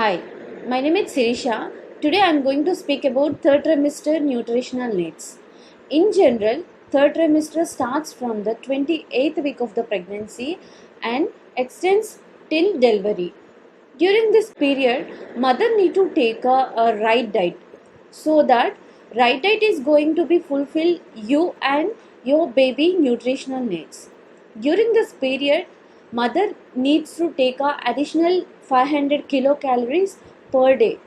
Hi, my name is Sirisha. Today I am going to speak about third trimester nutritional needs. In general, third trimester starts from the 28th week of the pregnancy and extends till delivery. During this period, mother need to take a right diet so that right diet is going to be fulfill you and your baby nutritional needs. During this period, mother needs to take a additional 500 kilocalories per day.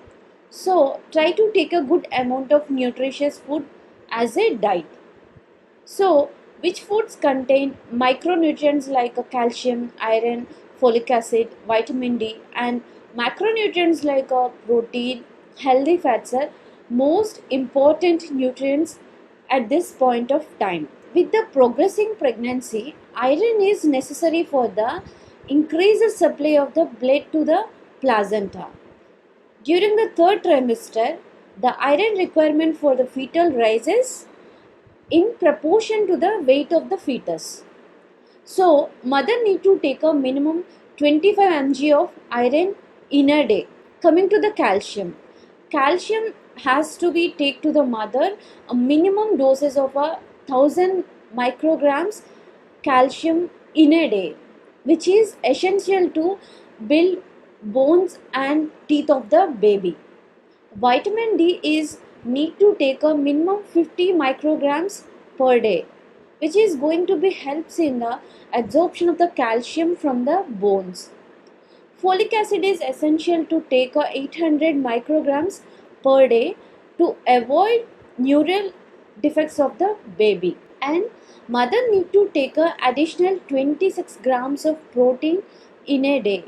So try to take a good amount of nutritious food as a diet. So, which foods contain micronutrients like calcium, iron, folic acid, vitamin D, and macronutrients like protein, healthy fats are most important nutrients at this point of time. With the progressing pregnancy, iron is necessary for the increased supply of the blood to the placenta. During the third trimester, the iron requirement for the fetal rises in proportion to the weight of the fetus. So, mother need to take a minimum 25 mg of iron in a day. Coming to the calcium. Calcium has to be take to the mother a minimum doses of 1,000 micrograms calcium in a day, which is essential to build bones and teeth of the baby. Vitamin D is need to take a minimum 50 micrograms per day, which is going to be helps in the absorption of the calcium from the bones. Folic acid is essential to take a 800 micrograms per day to avoid neural defects of the baby. And mother need to take a additional 26 grams of protein in a day.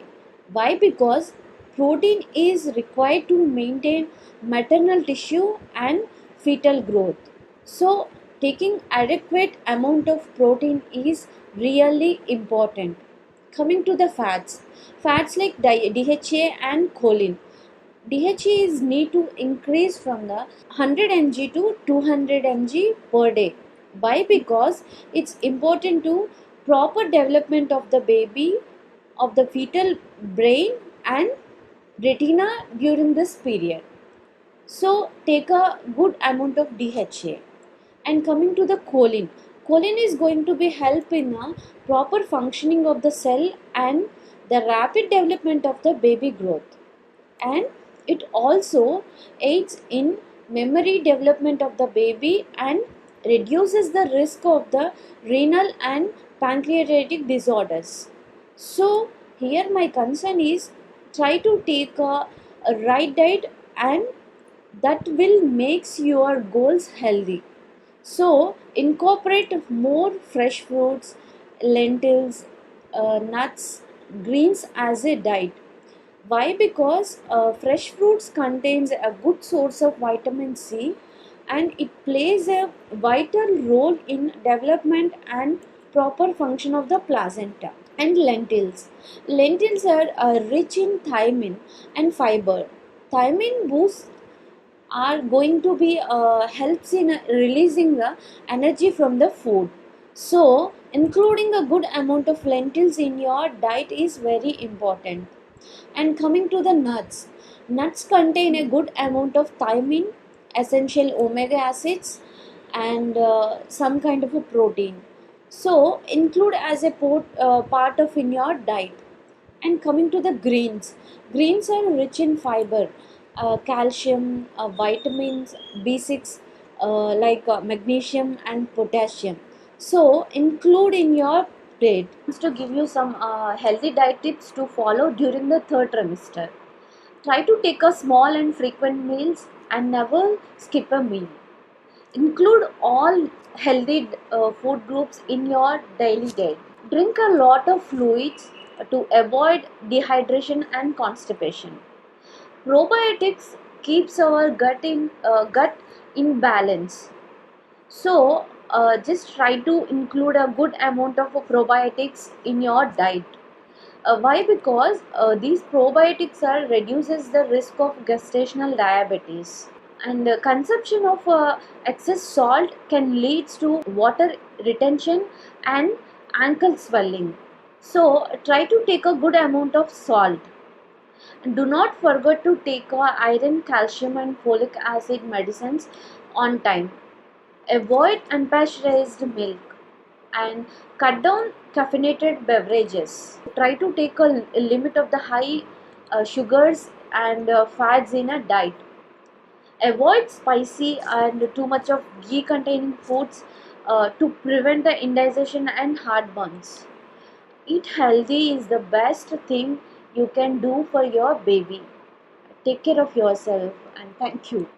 Why? Because protein is required to maintain maternal tissue and fetal growth. So taking adequate amount of protein is really important. Coming to the fats like DHA and choline. DHA is need to increase from the 100 mg to 200 mg per day. Why? Because it's important to proper development of the baby, of the fetal brain and retina during this period. So take a good amount of DHA. And coming to the choline is going to be help in a proper functioning of the cell and the rapid development of the baby growth. And it also aids in memory development of the baby and reduces the risk of the renal and pancreatic disorders. So here my concern is try to take a right diet and that will makes your goals healthy. So incorporate more fresh fruits, lentils, nuts, greens as a diet. Why? Because fresh fruits contains a good source of vitamin C and it plays a vital role in development and proper function of the placenta. And lentils are rich in thiamine and fiber. Thiamine boosts are going to be helps in releasing the energy from the food. So including a good amount of lentils in your diet is very important. And coming to the nuts contain a good amount of thiamine, essential omega acids, and some kind of a protein. So include as a part of in your diet. And coming to the greens are rich in fiber, calcium, vitamins B6, magnesium and potassium. So include in your plate. To give you some healthy diet tips to follow during the third trimester. Try to take a small and frequent meals and never skip a meal. Include all healthy food groups in your daily diet. Drink a lot of fluids to avoid dehydration and constipation. Probiotics keeps our gut in balance. So just try to include a good amount of probiotics in your diet. Why? Because these probiotics are reduces the risk of gestational diabetes. And consumption of excess salt can lead to water retention and ankle swelling. So try to take a good amount of salt. Do not forget to take iron, calcium, and folic acid medicines on time. Avoid unpasteurized milk and cut down caffeinated beverages. Try to take a limit of the high sugars and fats in a diet. Avoid spicy and too much of ghee containing foods to prevent the indigestion and heartburns. Eat healthy is the best thing you can do for your baby. Take care of yourself and thank you.